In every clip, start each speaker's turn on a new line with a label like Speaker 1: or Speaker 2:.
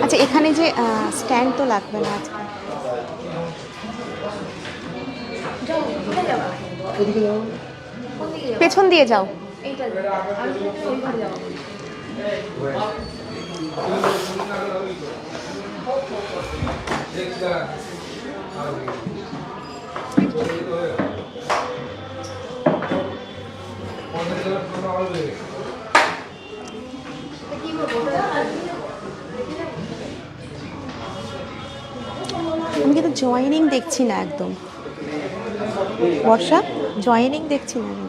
Speaker 1: আচ্ছা, এখানে যে স্ট্যান্ড তো লাগবে না আজকে। পেছন দিয়ে যাও। আমি কিন্তু জয়েনিং দেখছি না একদম। বর্ষা, জয়েনিং দেখছি না আমি।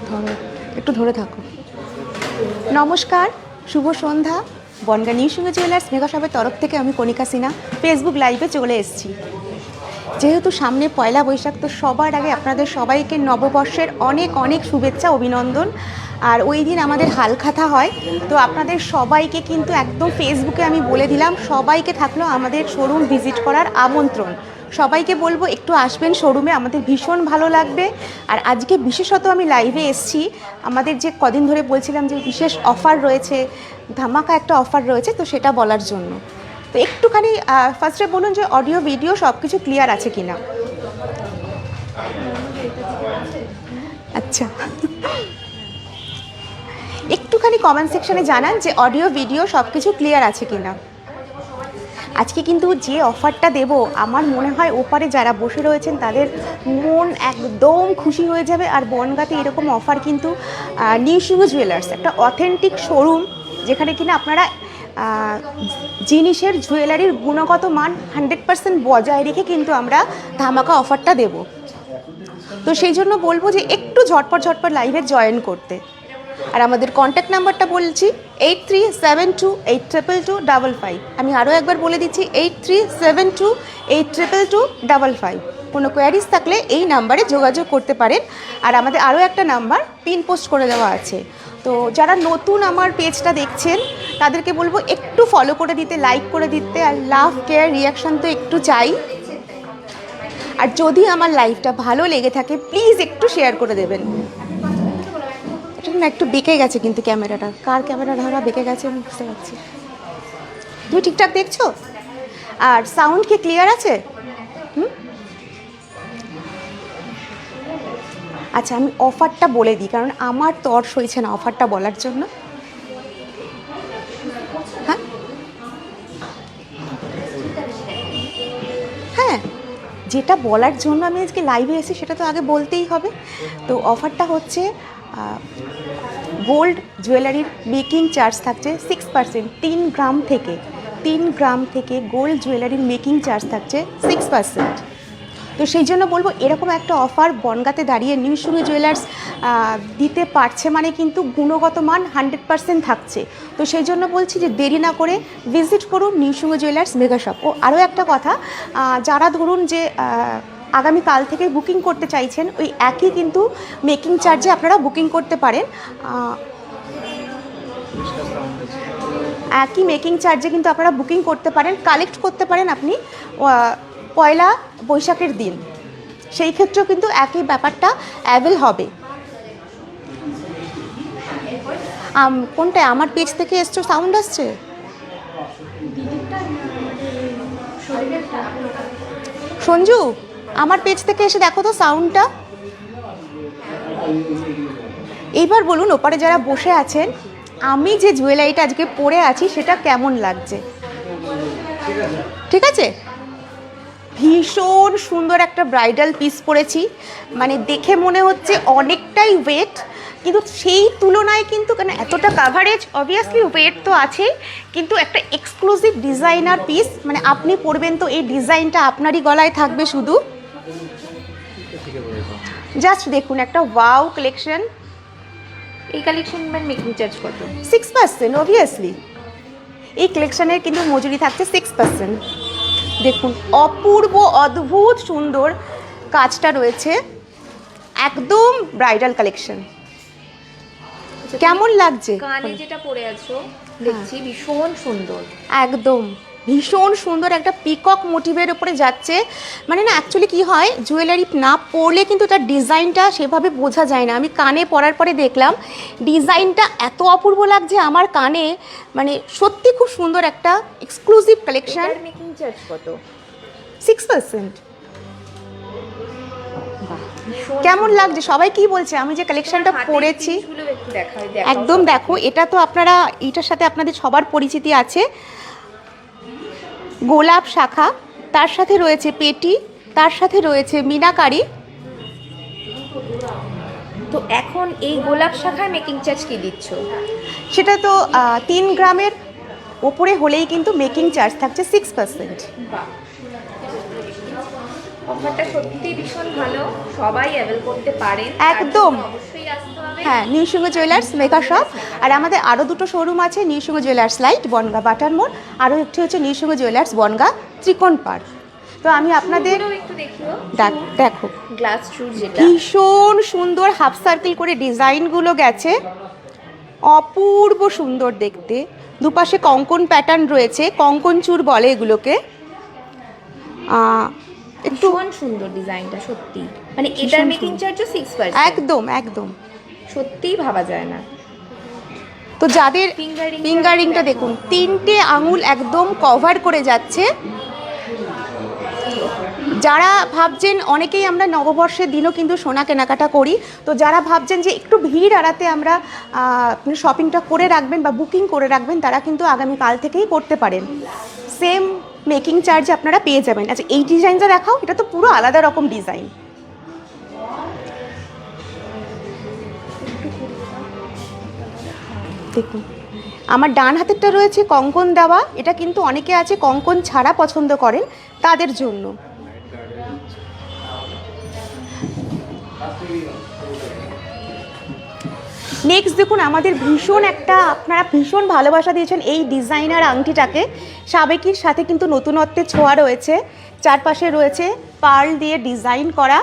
Speaker 1: ধরো, একটু ধরে থাকো। নমস্কার, শুভ সন্ধ্যা। বনগা নিউ সিংহ জুয়েলার্স মেগা শপের তরফ থেকে আমি কণিকা সিনহা ফেসবুক লাইভে চলে এসেছি। যেহেতু সামনে পয়লা বৈশাখ, তো সবার আগে আপনাদের সবাইকে নববর্ষের অনেক অনেক শুভেচ্ছা, অভিনন্দন। আর ওই দিন আমাদের হালখাতা হয়, তো আপনাদের সবাইকে কিন্তু একদম ফেসবুকে আমি বলে দিলাম, সবাইকে থাকলো আমাদের শোরুম ভিজিট করার আমন্ত্রণ। সবাইকে বলবো একটু আসবেন শোরুমে, আমাদের ভীষণ ভালো লাগবে। আর আজকে বিশেষত আমি লাইভে এসেছি, আমাদের যে কদিন ধরে বলছিলাম যে বিশেষ অফার রয়েছে, ধামাকা একটা অফার রয়েছে, তো সেটা বলার জন্য। তো একটুখানি ফার্স্টে বলুন যে অডিও ভিডিও সব কিছু ক্লিয়ার আছে কি না। আচ্ছা, একটুখানি কমেন্ট সেকশনে জানান যে অডিও ভিডিও সব কিছু ক্লিয়ার আছে কি না। আজকে কিন্তু যে অফারটা দেব, আমার মনে হয় ওপারে যারা বসে রয়েছেন তাদের মন একদম খুশি হয়ে যাবে। আর বনগাঁতে এরকম অফার কিন্তু নিউ সিংহ জুয়েলার্স একটা অথেন্টিক শোরুম, যেখানে কিনা আপনারা জিনিসের জুয়েলারির গুণগত মান 100% বজায় রেখে কিন্তু আমরা ধামাকা অফারটা দেব। তো সেই জন্য বলবো যে একটু ঝটপট লাইভে জয়েন করতে। আর আমাদের কন্ট্যাক্ট নাম্বারটা বলছি 8372822255। আমি আরও একবার বলে দিচ্ছি 8372822255। কোনো কোয়ারিজ থাকলে এই নাম্বারে যোগাযোগ করতে পারেন। আর আমাদের আরও একটা নাম্বার পিন পোস্ট করে দেওয়া আছে। তো যারা নতুন আমার পেজটা দেখছেন তাদেরকে বলবো একটু ফলো করে দিতে, লাইক করে দিতে, আর লাভ কেয়ার রিয়াকশান তো একটু চাই। আর যদি আমার লাইভটা ভালো লেগে থাকে প্লিজ একটু শেয়ার করে দেবেন। না একটু বেঁকে গেছে কিন্তু ক্যামেরাটা, কার ক্যামেরা ধরা বেঁকে গেছে আমি বুঝতে পারছি। তুমি ঠিকঠাক দেখছো? আর সাউন্ড কি ক্লিয়ার আছে? আচ্ছা, আমি অফারটা বলে দিই, কারণ আমার তর সইছে না অফারটা বলার জন্য। হ্যাঁ হ্যাঁ, যেটা বলার জন্য আমি আজকে লাইভে এসেছি সেটা তো আগে বলতেই হবে। তো অফারটা হচ্ছে গোল্ড জুয়েলারির মেকিং চার্জ থাকছে 6%। 3 গ্রাম থেকে গোল্ড জুয়েলারির মেকিং চার্জ থাকছে 6%। তো সেই জন্য বলবো এরকম একটা অফার বনগাঁতে দাঁড়িয়ে নিউ সিংহ জুয়েলার্স দিতে পারছে, মানে কিন্তু গুণগত মান 100% থাকছে। তো সেই জন্য বলছি যে দেরি না করে ভিজিট করুন নিউ সিংহ জুয়েলার্স মেগা শপ। ও আরও একটা কথা, যারা ধরুন যে আগামীকাল থেকে বুকিং করতে চাইছেন, ওই একই কিন্তু মেকিং চার্জে আপনারা বুকিং করতে পারেন। একই মেকিং চার্জে কিন্তু আপনারা বুকিং করতে পারেন, কালেক্ট করতে পারেন আপনি পয়লা বৈশাখের দিন। সেই ক্ষেত্রেও কিন্তু একই ব্যাপারটা অ্যাভেল হবে। কোনটা আমার পেজ থেকে এসছো সাউন্ড আসছে? সঞ্জু, আমার পেজ থেকে এসে দেখো তো সাউন্ডটা। এইবার বলুন ওপারে যারা বসে আছেন, আমি যে জুয়েলারিটা আজকে পরে আছি সেটা কেমন লাগছে? ঠিক আছে? ভীষণ সুন্দর একটা ব্রাইডাল পিস পরেছি, মানে দেখে মনে হচ্ছে অনেকটাই ওয়েট, কিন্তু সেই তুলনায় কিন্তু কেন এতটা কাভারেজ, অবভিয়াসলি ওয়েট তো আছেই, কিন্তু একটা এক্সক্লুসিভ ডিজাইনার পিস, মানে আপনি পরবেন তো এই ডিজাইনটা আপনারই গলায় থাকবে শুধু। জাস্ট দেখুন একটা ওয়াও কালেকশন।
Speaker 2: এই কালেকশন মেকিং চার্জ কত?
Speaker 1: 6%, অবভিয়াসলি এই কালেকশনের কিন্তু মজুরি থাকছে 6%। দেখুন অপূর্ব অদ্ভুত সুন্দর কাজটা রয়েছে, একদম ব্রাইডাল কালেকশন। কেমন লাগছে?
Speaker 2: কানে যেটা পরে আছো দেখছি ভীষণ সুন্দর,
Speaker 1: একদম ভীষণ সুন্দর একটা পিকক মোটিভের উপরে যাচ্ছে। মানে না অ্যাকচুয়ালি কি হয়, জুয়েলারি না পরলে কিন্তু তার ডিজাইনটা সেভাবে বোঝা যায় না। আমি কানে পরার পরে দেখলাম ডিজাইনটা এত অপূর্ব লাগছে আমার কানে, মানে সত্যি খুব সুন্দর একটা এক্সক্লুসিভ কালেকশন।
Speaker 2: মেকিং চার্জ কত?
Speaker 1: 6%। কেমন লাগছে? সবাই কি বলছে আমি যে কালেকশনটা পরেছি? একদম দেখো, এটা তো আপনারা এইটার সাথে আপনাদের সবার পরিচিতি আছে, গোলাপ শাখা, তার সাথে রয়েছে পেটি, তার সাথে রয়েছে মিনাকারি।
Speaker 2: তো এখন এই গোলাপ শাখার মেকিং চার্জ কি দিচ্ছ?
Speaker 1: সেটা তো 3 গ্রামের ওপরে হলেই কিন্তু মেকিং চার্জ থাকছে 6%।
Speaker 2: অফারটা সত্যি ভীষণ ভালো, সবাই অ্যাভেল করতে পারেন
Speaker 1: একদম।
Speaker 2: অবশ্যই আসতে হবে।
Speaker 1: হ্যাঁ, নিউসিংহ জুয়েলার্স মেগা শপ। আর আমাদের আরও দুটো শোরুম আছে, নিউসিংহ জুয়েলার্স লাইট বনগা বাটার মোড়, আরও একটি হচ্ছে নিউসিংহ জুয়েলার্স বনগা ত্রিকোণ পার্ক। তো আমি আপনাদের
Speaker 2: একটু দেখিও।
Speaker 1: দেখো
Speaker 2: গ্লাস চুর যেটা
Speaker 1: ভীষণ সুন্দর হাফ সার্কেল করে ডিজাইনগুলো গেছে, অপূর্ব সুন্দর দেখতে। দুপাশে কঙ্কন প্যাটার্ন রয়েছে, কঙ্কন চূড় বলে এগুলোকে। একটু
Speaker 2: ভীষণ সুন্দর ডিজাইনটা সত্যি, মানে এটার মেকিং চার্জও 6%।
Speaker 1: একদম একদম
Speaker 2: সত্যিই ভাবা যায় না।
Speaker 1: তো যাদের
Speaker 2: Fingering
Speaker 1: ফিঙ্গারিংটা দেখুন, 3টে আঙুল একদম কভার করে যাচ্ছে। যারা ভাবছেন, অনেকেই আমরা নববর্ষের দিনও কিন্তু সোনা কেনাকাটা করি, তো যারা ভাবছেন যে একটু ভিড় এড়াতে আমরা শপিংটা করে রাখবেন বা বুকিং করে রাখবেন, তারা কিন্তু আগামীকাল থেকেই করতে পারেন। সেম মেকিং চার্জ আপনারা পেয়ে যাবেন। আচ্ছা এই ডিজাইনটা দেখাও, এটা তো পুরো আলাদা রকম ডিজাইন। দেখুন আমার ডান হাতেরটা রয়েছে কঙ্কন দেওয়া, এটা কিন্তু অনেকে আছে কঙ্কন ছাড়া পছন্দ করেন, তাদের জন্য। নেক্সট দেখুন আমাদের ভীষণ একটা, আপনারা ভীষণ ভালোবাসা দিয়েছেন এই ডিজাইনার আংটিটাকে। সাবেকির সাথে কিন্তু নতুনত্বের ছোঁয়া রয়েছে, চারপাশে রয়েছে পার্ল দিয়ে ডিজাইন করা।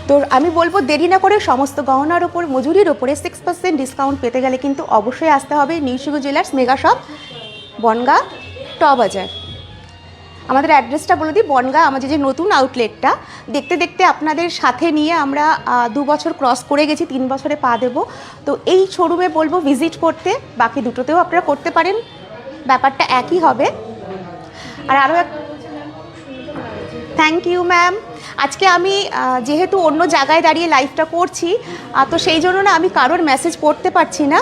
Speaker 1: তো আমি বলবো দেরি না করে সমস্ত গহনার ওপর মজুরির ওপরে 6% ডিসকাউন্ট পেতে গেলে কিন্তু অবশ্যই আসতে হবে নিউসিংহ জুয়েলার্স মেগা শপ বনগা ট বাজার। আমাদের অ্যাড্রেসটা বলে দিই, বনগা আমাদের যে নতুন আউটলেটটা, দেখতে দেখতে আপনাদের সাথে নিয়ে আমরা 2 বছর ক্রস করে গেছি, 3 বছরে পা দেবো। তো এই শোরুমে বলবো ভিজিট করতে, বাকি দুটোতেও আপনারা করতে পারেন, ব্যাপারটা একই হবে। আর আরও থ্যাংক ইউ ম্যাম। আজকে আমি যেহেতু অন্য জায়গায় দাঁড়িয়ে লাইভটা করছি, তো সেই জন্য না আমি কারোর মেসেজ পড়তে পারছি না।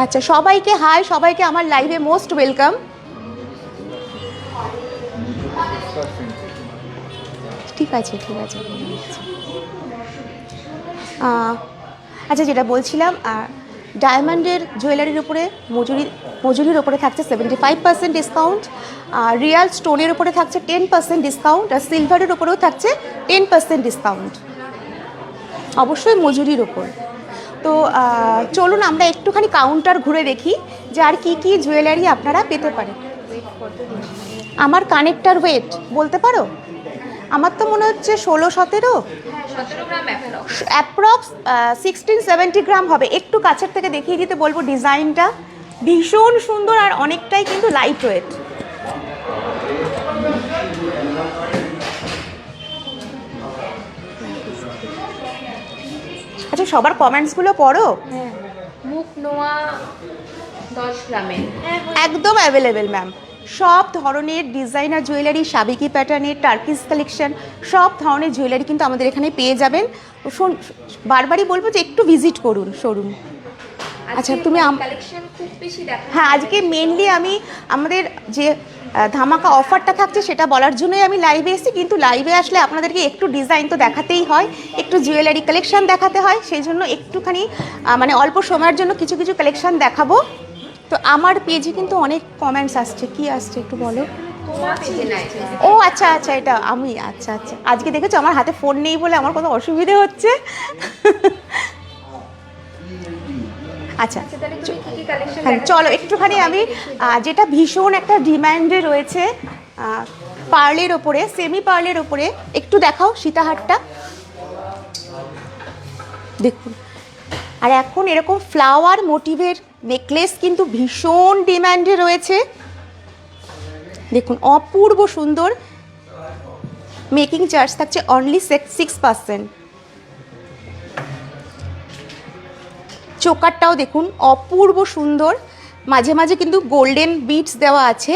Speaker 1: আচ্ছা সবাইকে হাই, সবাইকে আমার লাইভে মোস্ট ওয়েলকাম। ঠিক আছে ঠিক আছে। আচ্ছা যেটা বলছিলাম, ডায়মন্ডের জুয়েলারির উপরে মজুরির উপরে থাকছে 75% ডিসকাউন্ট, আর রিয়াল স্টোনের উপরে থাকছে 10% ডিসকাউন্ট, আর সিলভারের উপরেও থাকছে 10% ডিসকাউন্ট, অবশ্যই মজুরির উপর। তো চলুন আমরা একটুখানি কাউন্টার ঘুরে দেখি যে আর কি কি জুয়েলারি আপনারা পেতে পারেন। আমার কানেক্টার ওয়েট বলতে পারো? আমার তো মনে হচ্ছে 16-17 অ্যাপ্রক্স 16-70 গ্রাম হবে। একটু কাছের থেকে দেখিয়ে দিতে বলবো। ডিজাইনটা ভীষণ সুন্দর আর অনেকটাই কিন্তু লাইট ওয়েট। আচ্ছা সবার কমেন্টসগুলো পড়ো।
Speaker 2: মুখ নোয়া 10 গ্রামে
Speaker 1: একদম অ্যাভেলেবেল ম্যাম। সব ধরনের ডিজাইনার জুয়েলারি, সাবেকি প্যাটার্নের, টার্কিস কালেকশন, সব ধরনের জুয়েলারি কিন্তু আমাদের এখানে পেয়ে যাবেন। বারবারই বলবো যে একটু ভিজিট করুন শোরুম। আচ্ছা তুমি
Speaker 2: কালেকশন খুব বেশি দেখা
Speaker 1: হ্যাঁ আজকে মেনলি আমি আমাদের যে ধামাকা অফারটা থাকছে সেটা বলার জন্যই আমি লাইভে এসেছি, কিন্তু লাইভে আসলে আপনাদেরকে একটু ডিজাইন তো দেখাতেই হয়, একটু জুয়েলারি কালেকশন দেখাতে হয়, সেই জন্য একটুখানি মানে অল্প সময়ের জন্য কিছু কিছু কালেকশন দেখাবো। তো আমার পেজে কিন্তু অনেক কমেন্টস আসছে, কি আসছে একটু বলো।
Speaker 2: তোমার পেজে নাই
Speaker 1: ও আচ্ছা আচ্ছা, এটা আমি আচ্ছা আচ্ছা, আজকে দেখেছো আমার হাতে ফোন নেই বলে আমার কত অসুবিধে হচ্ছে। আচ্ছা
Speaker 2: তাহলে তুমি কি কি কালেকশন
Speaker 1: হ্যাঁ চলো একটুখানি আমি যেটা ভীষণ একটা ডিম্যান্ডে রয়েছে পার্লের ওপরে, সেমি পার্লের ওপরে একটু দেখাও সীতাহারটা দেখুন। আর এখন এরকম ফ্লাওয়ার মোটিভের নেকলেস কিন্তু ভীষণ ডিম্যান্ডে রয়েছে, দেখুন অপূর্ব সুন্দর। মেকিং চার্জ থাকছে অনলি 6%। চোকারটাও দেখুন অপূর্ব সুন্দর, মাঝে মাঝে কিন্তু গোল্ডেন বিটস দেওয়া আছে।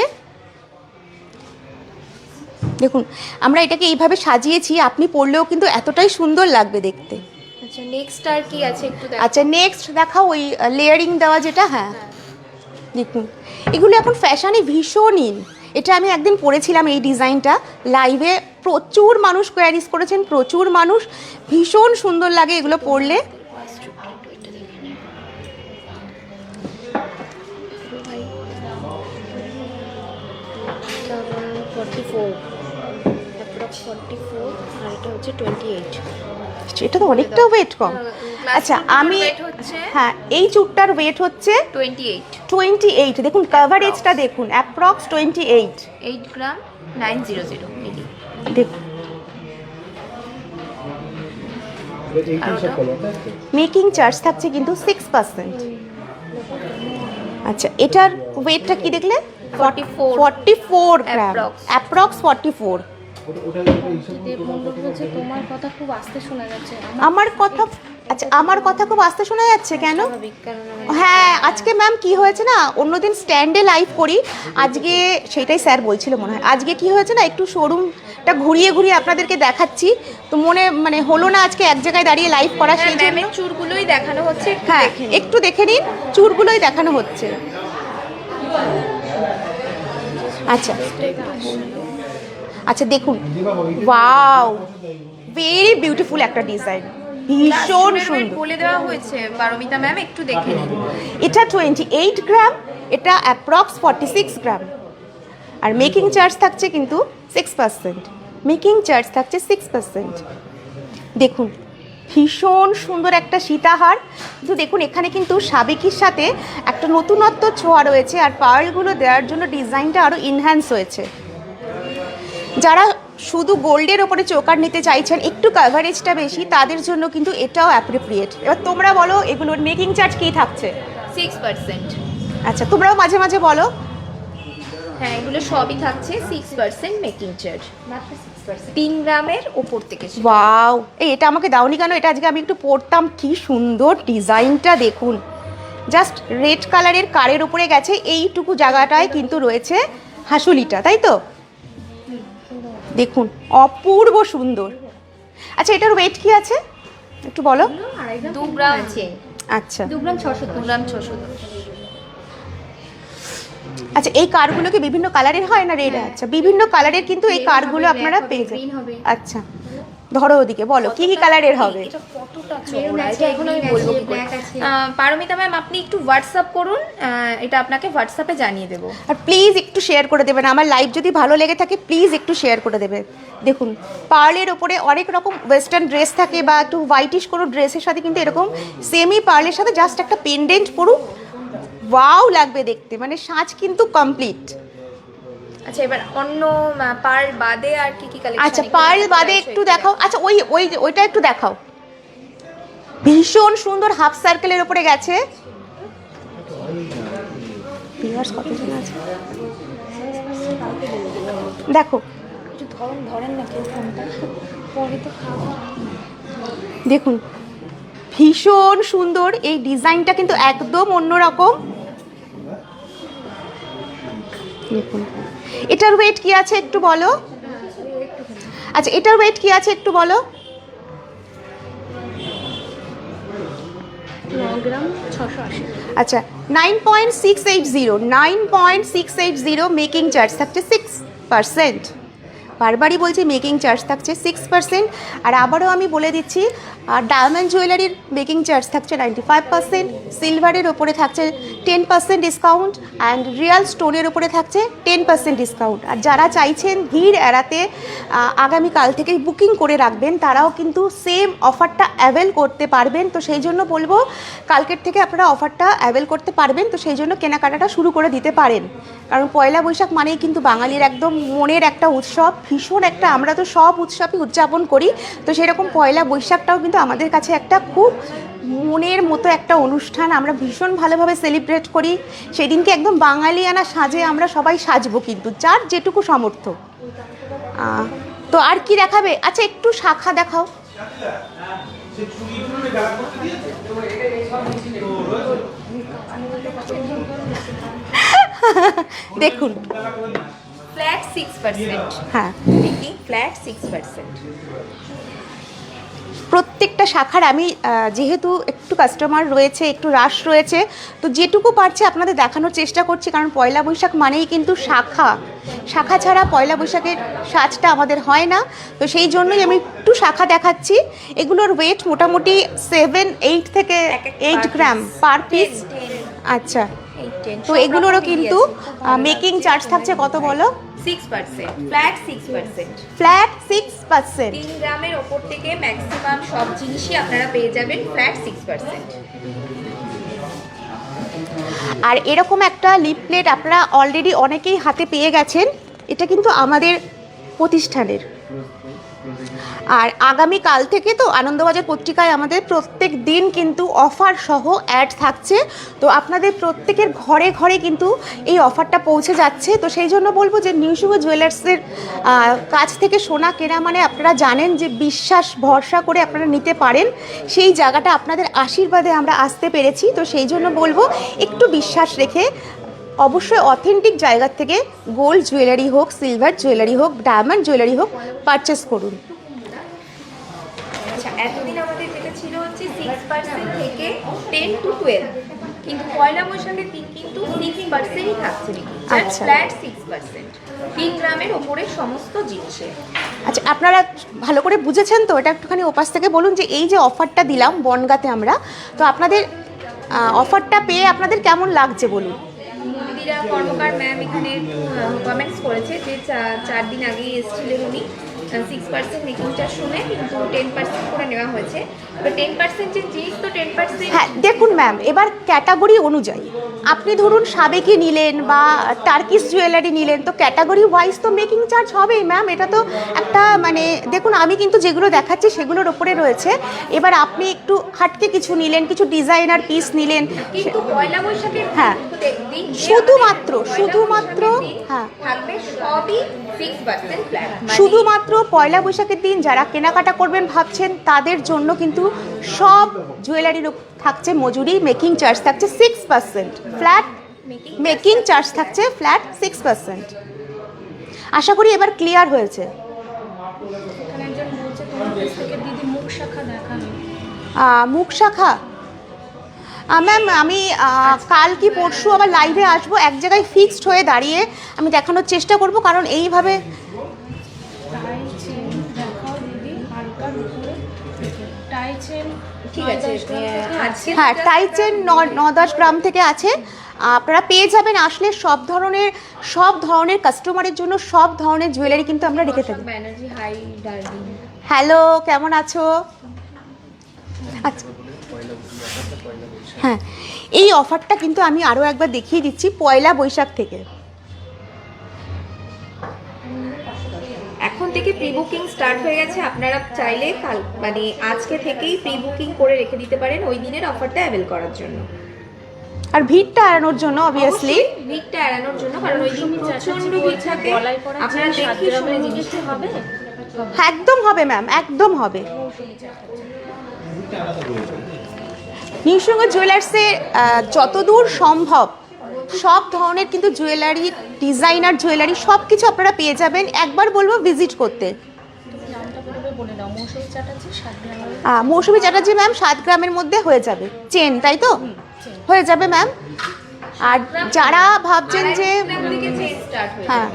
Speaker 1: দেখুন আমরা এটাকে এইভাবে সাজিয়েছি, আপনি পরলেও কিন্তু এতটাই সুন্দর লাগবে দেখতে।
Speaker 2: আচ্ছা নেক্সট আর কি আছে একটু দেখো।
Speaker 1: আচ্ছা নেক্সট দেখাও ওই লেয়ারিং দেওয়া যেটা, হ্যাঁ দেখুন এগুলো এখন ফ্যাশনে ভীষণ ইন। এটা আমি একদিন পরেছিলাম এই ডিজাইনটা লাইভে, প্রচুর মানুষ কোয়ারিজ করেছেন, প্রচুর মানুষ, ভীষণ সুন্দর লাগে এগুলো পরলে। এটা তো অনেকটা ওয়েট কম। আচ্ছা আমি হ্যাঁ এই চুটটার ওয়েট হচ্ছে 28। দেখুন কভারেজটা দেখুন অ্যাপ্রক্স
Speaker 2: 8 গ্রাম 900 মিলি।
Speaker 1: দেখুন মেকিং চার্জ থাকছে কিন্তু 6%। আচ্ছা এটার ওয়েটটা কি দেখলে 44 গ্রাম, অ্যাপ্রক্স 44।
Speaker 2: তোমার কথা খুব আস্তে শোনা যাচ্ছে।
Speaker 1: আমার কথা আচ্ছা আমার কথা খুব আস্তে শোনা যাচ্ছে কেন? হ্যাঁ আজকে ম্যাম কি হয়েছে না, অন্যদিন স্ট্যান্ডে লাইভ করি, আজকে সেটাই স্যার বলছিল মনে হয়, আজকে কি হয়েছে না একটু শোরুমটা ঘুরিয়ে ঘুরিয়ে আপনাদেরকে দেখাচ্ছি, তো মানে হলো না আজকে এক জায়গায় দাঁড়িয়ে লাইভ করা, সেই জন্য
Speaker 2: চুরগুলোই দেখানো হচ্ছে।
Speaker 1: হ্যাঁ একটু দেখে নিন, চুরগুলোই দেখানো হচ্ছে। আচ্ছা আচ্ছা দেখুন ওয়াও ভেরি বিউটিফুল একটা ডিজাইন, ভীষণ সুন্দর
Speaker 2: বলে দেওয়া হয়েছে পারমিতা ম্যাম, একটু দেখে নিন।
Speaker 1: এটা 28 গ্রাম, এটা approx 46 gram, are making charge থাকছে কিন্তু 6%। মেকিং চার্জ থাকছে 6%। দেখুন ভীষণ সুন্দর একটা সীতাহার, কিন্তু দেখুন এখানে কিন্তু সাবেকির সাথে একটা নতুনত্ব ছোঁয়া রয়েছে, আর পার্লগুলো দেওয়ার জন্য ডিজাইনটা আরও ইনহ্যান্স হয়েছে। যারা শুধু গোল্ডের ওপরে চোকার নিতে চাইছেন, একটু কাভারেজটা বেশি, তাদের জন্য কিন্তু এটাও অ্যাপ্রোপ্রিয়েট। এবার তোমরা বলো এগুলোর মেকিং চার্জ কী থাকছে?
Speaker 2: 6%।
Speaker 1: আচ্ছা তোমরাও মাঝে মাঝে বলো।
Speaker 2: হ্যাঁ এগুলো সবই থাকছে 6% মেকিং চার্জ, মাত্র 6%, 3 গ্রামের ওপর থেকে।
Speaker 1: ওয়াও এটা আমাকে দাওনি কেন, এটা আজকে আমি একটু পরতাম, কি সুন্দর ডিজাইনটা দেখুন, জাস্ট রেড কালারের কারের উপরে গেছে, এইটুকু জায়গাটায় কিন্তু রয়েছে হাসুলিটা, তাই তো দেখুন অপূর্ব সুন্দর। আচ্ছা এটার ওয়েট কি আছে একটু বলো।
Speaker 2: 2 গ্রাম আছে।
Speaker 1: আচ্ছা
Speaker 2: 2 গ্রাম 600।
Speaker 1: আচ্ছা এই কারগুলো কি বিভিন্ন কালারের হয় না রেড? আচ্ছা বিভিন্ন কালারের কিন্তু এই কারগুলো আপনারা পেয়ে যাবেন। আচ্ছা ধরো ওদিকে বলো কি কি কালারের হবে।
Speaker 2: এটা কতটা চওড়া, এটা এখন আমি বলবো কি করে। পারমিতা ম্যাম আপনি একটু হোয়াটসঅ্যাপ করুন, এটা আপনাকে হোয়াটসঅ্যাপে জানিয়ে দেবো।
Speaker 1: আর প্লিজ একটু শেয়ার করে দেবেন, আমার লাইভ যদি ভালো লেগে থাকে প্লিজ একটু শেয়ার করে দেবেন। দেখুন পার্লের ওপরে অনেক রকম ওয়েস্টার্ন ড্রেস থাকে বা একটু হোয়াইটিশ কোনো ড্রেসের সাথে কিন্তু এরকম সেমি পার্লের সাথে জাস্ট একটা পেন্ডেন্ট পরুন, ওয়াও লাগবে দেখতে, মানে সাজ কিন্তু কমপ্লিট।
Speaker 2: আচ্ছা এবার অন্য পার্ল বাদে আর কি কি কালেকশন?
Speaker 1: আচ্ছা পার্ল বাদে একটু দেখাও। আচ্ছা ওইটা একটু দেখাও, ভীষণ সুন্দর হাফ সার্কেলের উপরে গেছে। কতজন আছে দেখো,
Speaker 2: ধরেন না কেউ ফোনটা, পরে তো খাবো।
Speaker 1: দেখুন ভীষণ সুন্দর, এই ডিজাইনটা কিন্তু একদম অন্যরকম। দেখুন এটার ওয়েট কি আছে একটু বলো। আচ্ছা এটার ওয়েট কি আছে একটু বলো।
Speaker 3: গ্রাম 680।
Speaker 1: আচ্ছা 9.680 মেকিং চার্জ থাকছে 6%। বারবারই বলছি মেকিং চার্জ থাকছে 6%। আর আবারও আমি বলে দিচ্ছি ডায়মন্ড জুয়েলারির মেকিং চার্জ থাকছে 95%, সিলভারের ওপরে থাকছে 10% ডিসকাউন্ট, অ্যান্ড রিয়াল স্টোনের ওপরে থাকছে 10% ডিসকাউন্ট। আর যারা চাইছেন ভিড় এড়াতে আগামীকাল থেকেই বুকিং করে রাখবেন, তারাও কিন্তু সেম অফারটা অ্যাভেল করতে পারবেন। তো সেই জন্য বলবো কালকের থেকে আপনারা অফারটা অ্যাভেল করতে পারবেন। তো সেই জন্য কেনাকাটাটা শুরু করে দিতে পারেন, কারণ পয়লা বৈশাখ মানেই কিন্তু বাঙালির একদম মনের একটা উৎসব, ভীষণ একটা, আমরা তো সব উৎসবই উদযাপন করি, তো সেরকম পয়লা বৈশাখটাও কিন্তু আমাদের কাছে একটা খুব মনের মতো একটা অনুষ্ঠান। আমরা ভীষণ ভালোভাবে সেলিব্রেট করি সেদিনকে, একদম বাঙালিয়ানা সাজে আমরা সবাই সাজবো, কিন্তু যার যেটুকু সামর্থ্য। তো আর কি দেখাবে? আচ্ছা একটু শাখা দেখাও। দেখুন
Speaker 2: ফ্ল্যাট 6%।
Speaker 1: হ্যাঁ,
Speaker 2: মেকিং ফ্ল্যাট 6%।
Speaker 1: প্রত্যেকটা শাখার আমি যেহেতু একটু কাস্টমার রয়েছে, একটু রাশ রয়েছে, তো যেটুকু পারছি আপনাদের দেখানোর চেষ্টা করছি, কারণ পয়লা বৈশাখ মানেই কিন্তু শাখা, শাখা ছাড়া পয়লা বৈশাখের সাজটা আমাদের হয় না। তো সেই জন্যই আমি একটু শাখা দেখাচ্ছি। এগুলোর ওয়েট মোটামুটি 7-8 থেকে 8 গ্রাম পার পিস। আচ্ছা, তো এগুলোরও কিন্তু মেকিং চার্জ থাকছে কত বলো?
Speaker 2: 6%, ফ্ল্যাট 6%।
Speaker 1: ফ্ল্যাট 6%।
Speaker 2: 3 গ্রামের ওপর থেকে ম্যাক্সিমাম সব জিনিসই আপনারা পেয়ে যাবেন ফ্ল্যাট 6%।
Speaker 1: আর এরকম একটা লিপ প্লেট আপনারা অলরেডি অনেকেই হাতে পেয়ে গেছেন, এটা কিন্তু আমাদের প্রতিষ্ঠানের। আর আগামীকাল থেকে তো আনন্দবাজার পত্রিকায় আমাদের প্রত্যেক দিন কিন্তু অফার সহ অ্যাড থাকছে, তো আপনাদের প্রত্যেকের ঘরে ঘরে কিন্তু এই অফারটা পৌঁছে যাচ্ছে। তো সেই জন্য বলবো যে নিউ শুভ জুয়েলার্সের কাছ থেকে সোনা কেনা মানে আপনারা জানেন যে বিশ্বাস ভরসা করে আপনারা নিতে পারেন, সেই জায়গাটা আপনাদের আশীর্বাদে আমরা আসতে পেরেছি। তো সেই জন্য বলবো একটু বিশ্বাস রেখে, অবশ্যই অথেন্টিক জায়গা থেকে গোল্ড জুয়েলারি হোক, সিলভার জুয়েলারি হোক, ডায়মন্ড জুয়েলারি হোক পারচেস করুন।
Speaker 2: আচ্ছা, এতদিন আমাদের যেটা ছিল হচ্ছে 6% থেকে 10 to 12, কিন্তু পয়লা বৈশাখের দিন কিন্তু 6%ই থাকছে নাকি,
Speaker 1: আচ্ছা।
Speaker 2: ফ্ল্যাট 6%, 3 গ্রামের ওপরে সমস্ত জিনিসে।
Speaker 1: আচ্ছা, আপনারা ভালো করে বুঝেছেন তো? এটা একটুখানি ওপাশ থেকে বলুন যে এই যে অফারটা দিলাম বনগাঁতে আমরা, তো আপনাদের অফারটা পেয়ে আপনাদের কেমন লাগছে বলুন।
Speaker 2: মন্দিরা কর্মকার ম্যাম এখানে কমেন্টস করেছে যে 4 দিন আগেই এসেছিলেন উনি, 6% মেকিংটা শুনে কিন্তু 10% করে নেওয়া হয়েছে। তো 10% যে জিনিস, তো 10%।
Speaker 1: হ্যাঁ দেখুন ম্যাম, এবার ক্যাটাগরি অনুযায়ী আপনি ধরুন সাবেকি নিলেন বা টার্কিশ জুয়েলারি নিলেন, তো ক্যাটাগরি ওয়াইজ তো মেকিং চার্জ হবেই ম্যাম। এটা তো একটা মানে দেখুন, আমি কিন্তু যেগুলো দেখাচ্ছি সেগুলোর ওপরে রয়েছে। এবার আপনি একটু হাটকে কিছু নিলেন, কিছু ডিজাইনার পিস নিলেন,
Speaker 2: কিন্তু পয়লা বৈশাখের
Speaker 1: হ্যাঁ,
Speaker 2: দিন
Speaker 1: শুধুমাত্র হ্যাঁ,
Speaker 2: থাকবে সবই 6% ফ্ল্যাট।
Speaker 1: শুধুমাত্র পয়লা বৈশাখের দিন যারা কেনাকাটা করবেন ভাবছেন তাদের জন্য কিন্তু সব জুয়েলারির থাকছে মজুরি, মেকিং চার্জ থাকছে 6%, ফ্ল্যাট মেকিং চার্জ থাকছে ফ্ল্যাট 6%। আশা করি এবার ক্লিয়ার হয়েছে।
Speaker 3: এখানে একজন বলছে তোমার কাছ থেকে দিদি মুখ শাখা দেখানো।
Speaker 1: মুখ শাখা ম্যাম আমি কাল কি পরশু আবার লাইভে আসবো, এক জায়গায় ফিক্সড হয়ে দাঁড়িয়ে আমি দেখানোর চেষ্টা করব, কারণ এইভাবে
Speaker 3: টাই চেন দেখাও দিদি, হালকার উপরে টাই চেন।
Speaker 2: ঠিক আছে, আজকে
Speaker 1: হ্যাঁ টাই চেন 9-10 গ্রাম থেকে আছে, আপনারা পেয়ে যাবেন। আসলে সব ধরনের কাস্টমারের জন্য সব ধরনের জুয়েলারি কিন্তু আমরা রেখে থাকি।
Speaker 2: ব্যানার্জি হাই ডার্লিং,
Speaker 1: হ্যালো, কেমন আছো? আচ্ছা, হ্যাঁ এই অফারটা কিন্তু আমি আরও একবার দেখিয়ে দিচ্ছি পয়লা বৈশাখ থেকে।
Speaker 2: এখন থেকে প্রি বুকিং স্টার্ট হয়ে গেছে। আপনারা চাইলে কাল মানে আজকে থেকেই প্রি বুকিং করে রেখে দিতে পারেন ওই দিনের অফারটা অ্যাভেল করার জন্য,
Speaker 1: আর ভিড়টা এড়ানোর জন্য অবভিয়াসলি,
Speaker 2: ভিড়টা এড়ানোর জন্য, কারণ ওই দিন প্রচন্ড ভিড় থাকে। আপনারা দেখে শুনে জিনিসটা হবে।
Speaker 1: একদম হবে ম্যাম, একদম হবে। নিউ শুভ জুয়েলার্সে যতদূর সম্ভব সব ধরনের কিন্তু জুয়েলারি, ডিজাইনার জুয়েলারি সব কিছু আপনারা পেয়ে যাবেন। একবার বলবো ভিজিট করতে।
Speaker 3: বলে দাও। মৌসুমী চ্যাটার্জি 7 গ্রামের
Speaker 1: মৌসুমী চ্যাটার্জি ম্যাম 7 গ্রামের মধ্যে হয়ে যাবে, চেন তাই তো? হয়ে যাবে ম্যাম। আর যারা ভাবছেন যে হ্যাঁ,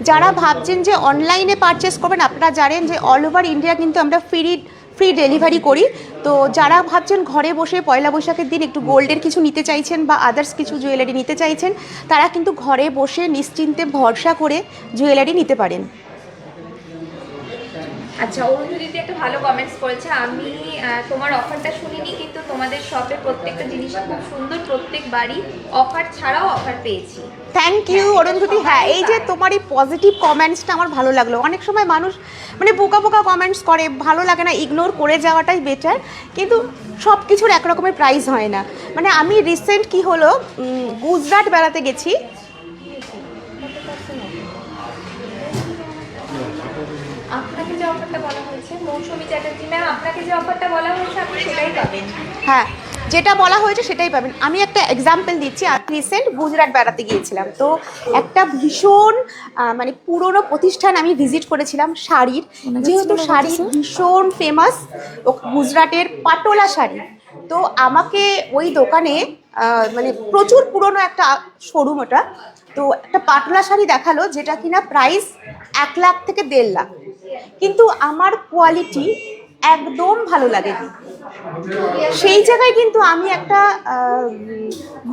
Speaker 1: যারা ভাবছেন যে অনলাইনে পারচেস করবেন, আপনারা জানেন যে অল ওভার ইন্ডিয়া কিন্তু আমরা ফ্রি ডেলিভারি করি। তো যারা ভাবছেন ঘরে বসে পয়লা বৈশাখের দিন একটু গোল্ডের কিছু নিতে চাইছেন বা আদার্স কিছু জুয়েলারি নিতে চাইছেন, তারা কিন্তু ঘরে বসে নিশ্চিন্তে ভরসা করে জুয়েলারি নিতে পারেন।
Speaker 2: আচ্ছা, অরুণজ্যোতি একটা ভালো কমেন্টস করেছে, আমি তোমার অফারটা শুনিনি, কিন্তু তোমাদের শপে প্রত্যেকটা জিনিস খুব সুন্দর, প্রত্যেক বাড়ি অফার ছাড়াও অফার পেয়েছি।
Speaker 1: Thank you Arunjyoti. হ্যাঁ, এই যে তোমার এই পজিটিভ কমেন্টসটা আমার ভালো লাগলো। অনেক সময় মানুষ মানে বোকা কমেন্টস করে, ভালো লাগে না, ইগনোর করে যাওয়াটাই বেটার। কিন্তু সব কিছুর একরকমের প্রাইস হয় না। মানে আমি রিসেন্ট কি হলো, গুজরাট বেড়াতে গেছি।
Speaker 2: আপনাকে যে অফারটা বলা হয়েছে মৌসুমী চ্যাটার্জি ম্যাম, আপনাকে যে অফারটা বলা হয়েছে আপনি সেটাই পাবেন।
Speaker 1: হ্যাঁ, যেটা বলা হয়েছে সেটাই পাবেন। আমি একটা এক্সাম্পল দিচ্ছি। আমি রিসেন্ট গুজরাট বেড়াতে গিয়েছিলাম, তো একটা ভীষণ মানে পুরনো প্রতিষ্ঠান আমি ভিজিট করেছিলাম শাড়ির, যেহেতু শাড়ি ভীষণ ফেমাস গুজরাটের পাটোলা শাড়ি। তো আমাকে ওই দোকানে মানে প্রচুর পুরনো একটা শোরুম ওটা, তো একটা পাটোলা শাড়ি দেখালো যেটা কিনা প্রাইস 1 লাখ থেকে 1.5 লাখ, কিন্তু আমার কোয়ালিটি একদম ভালো লাগেনি। সেই জায়গায় কিন্তু আমি একটা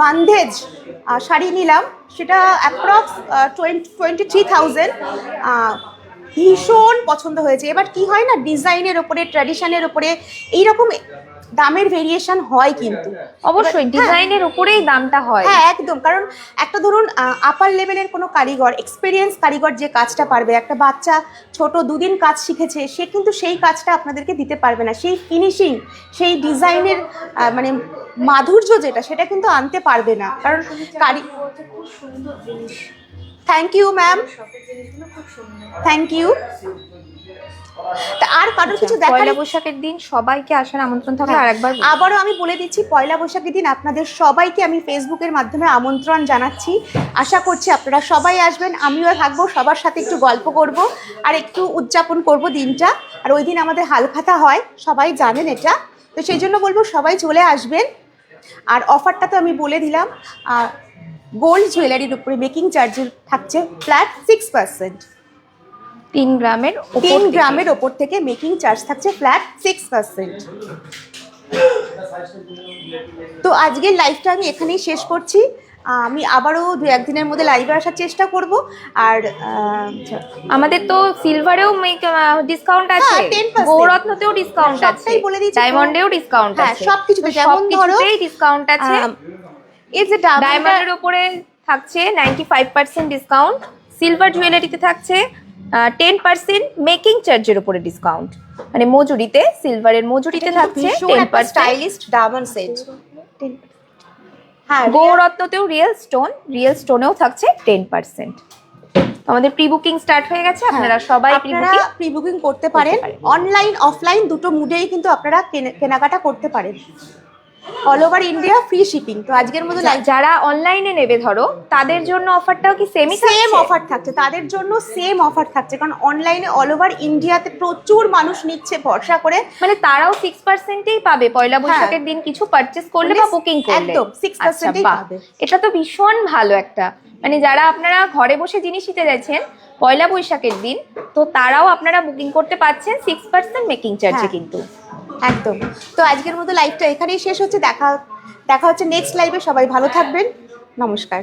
Speaker 1: বান্ধেজ শাড়ি নিলাম, সেটা অ্যাপ্রক্স 23,000। ভীষণ পছন্দ হয়েছে। এবার কি হয় না, ডিজাইনের ওপরে, ট্র্যাডিশনের ওপরে এইরকম দামের ভেরিয়েশন হয় কিন্তু
Speaker 2: অবশ্যই ডিজাইনের উপরেই দামটা হয়।
Speaker 1: হ্যাঁ একদম, কারণ একটা ধরুন আপার লেভেলের কোনো কারিগর, এক্সপিরিয়েন্স কারিগর যে কাজটা পারবে, একটা বাচ্চা ছোট 2 দিন কাজ শিখেছে, সে কিন্তু সেই কাজটা আপনাদেরকে দিতে পারবে না। সেই ফিনিশিং, সেই ডিজাইনের মানে মাধুর্য যেটা, সেটা কিন্তু আনতে পারবে না, কারণ
Speaker 3: খুব সুন্দর জিনিস।
Speaker 1: Thank you ma'am, thank you. আর কারোর কিছু দেখার,
Speaker 2: পয়লা বৈশাখের দিন সবাইকে আসার আমন্ত্রণ থাকলে আরেকবার
Speaker 1: আবারও আমি বলে দিচ্ছি, পয়লা বৈশাখের দিন আপনাদের সবাইকে আমি ফেসবুকের মাধ্যমে আমন্ত্রণ জানাচ্ছি। আশা করছি আপনারা সবাই আসবেন, আমিও থাকবো, সবার সাথে একটু গল্প করব আর একটু উদযাপন করব দিনটা। আর ওই দিন আমাদের হালখাতা হয়, সবাই জানেন এটা, তো সেই জন্য বলবো সবাই চলে আসবেন। আর অফারটা তো আমি বলে দিলাম, গোল্ড জুয়েলারির উপরে মেকিং চার্জের থাকছে ফ্ল্যাট 6%।
Speaker 2: 3 গ্রামের
Speaker 1: 3 গ্রামের ওপর থেকে মেকিং চার্জ থাকছে ফ্ল্যাট 6%। তো আজকের লাইভটা আমি এখানেই শেষ করছি। আমি আবারও 2-1 দিনের মধ্যে লাইভে আসার চেষ্টা করব। আর
Speaker 2: আমাদের তো সিলভারেও ডিসকাউন্ট আছে,
Speaker 1: 10%,
Speaker 2: গৌরত্নতেও ডিসকাউন্ট আছে,
Speaker 1: সবটাই বলে দিচ্ছি,
Speaker 2: ডায়মন্ডেও ডিসকাউন্ট
Speaker 1: হ্যাঁ,
Speaker 2: আছে,
Speaker 1: সবকিছুতে যেমন ধরো
Speaker 2: ডিসকাউন্ট আছে।
Speaker 1: এই যে
Speaker 2: ডায়মন্ডের উপরে থাকছে 95% ডিসকাউন্ট, সিলভার জুয়েলারিতে থাকছে 10% মেকিং চার্জের উপরে ডিসকাউন্ট, মানে মজুরিতে, সিলভারের মজুরিতে থাকছে 10%।
Speaker 1: Stylist diamond set. হ্যাঁ,
Speaker 2: গৌরত্নতেও রিয়েল স্টোনেও থাকছে 10%। আমাদের প্রি বুকিং স্টার্ট হয়ে গেছে, আপনারা সবাই
Speaker 1: প্রি বুকিং করতে পারেন। অনলাইন অফলাইন দুটো মুডেই কিন্তু আপনারা কেনাকাটা করতে পারেন। All over India free shipping. তো আজকের মতো
Speaker 2: যারা অনলাইনে নেবে ধরো, তাদের জন্য অফারটাও কি সেম
Speaker 1: অফার থাকছে, তাদের জন্য সেম অফার থাকছে, কারণ অনলাইনে অল ওভার ইন্ডিয়াতে প্রচুর মানুষ নিচ্ছে ভরসা করে,
Speaker 2: মানে তারাও 6%ই পাবে পয়লা বৈশাখের দিন কিছু পারচেজ করলে বা বুকিং করলে,
Speaker 1: একদম 6%ই পাবে।
Speaker 2: এটা তো ভীষণ ভালো একটা, মানে যারা আপনারা ঘরে বসে জিনিস নিতে যাচ্ছেন পয়লা বৈশাখের দিন, তো তারাও আপনারা বুকিং করতে পারছেন 6% মেকিং চার্জে কিন্তু।
Speaker 1: একদম। তো আজকের মতো লাইভটা এখানেই শেষ হচ্ছে। দেখা হচ্ছে নেক্সট লাইভে। সবাই ভালো থাকবেন, নমস্কার।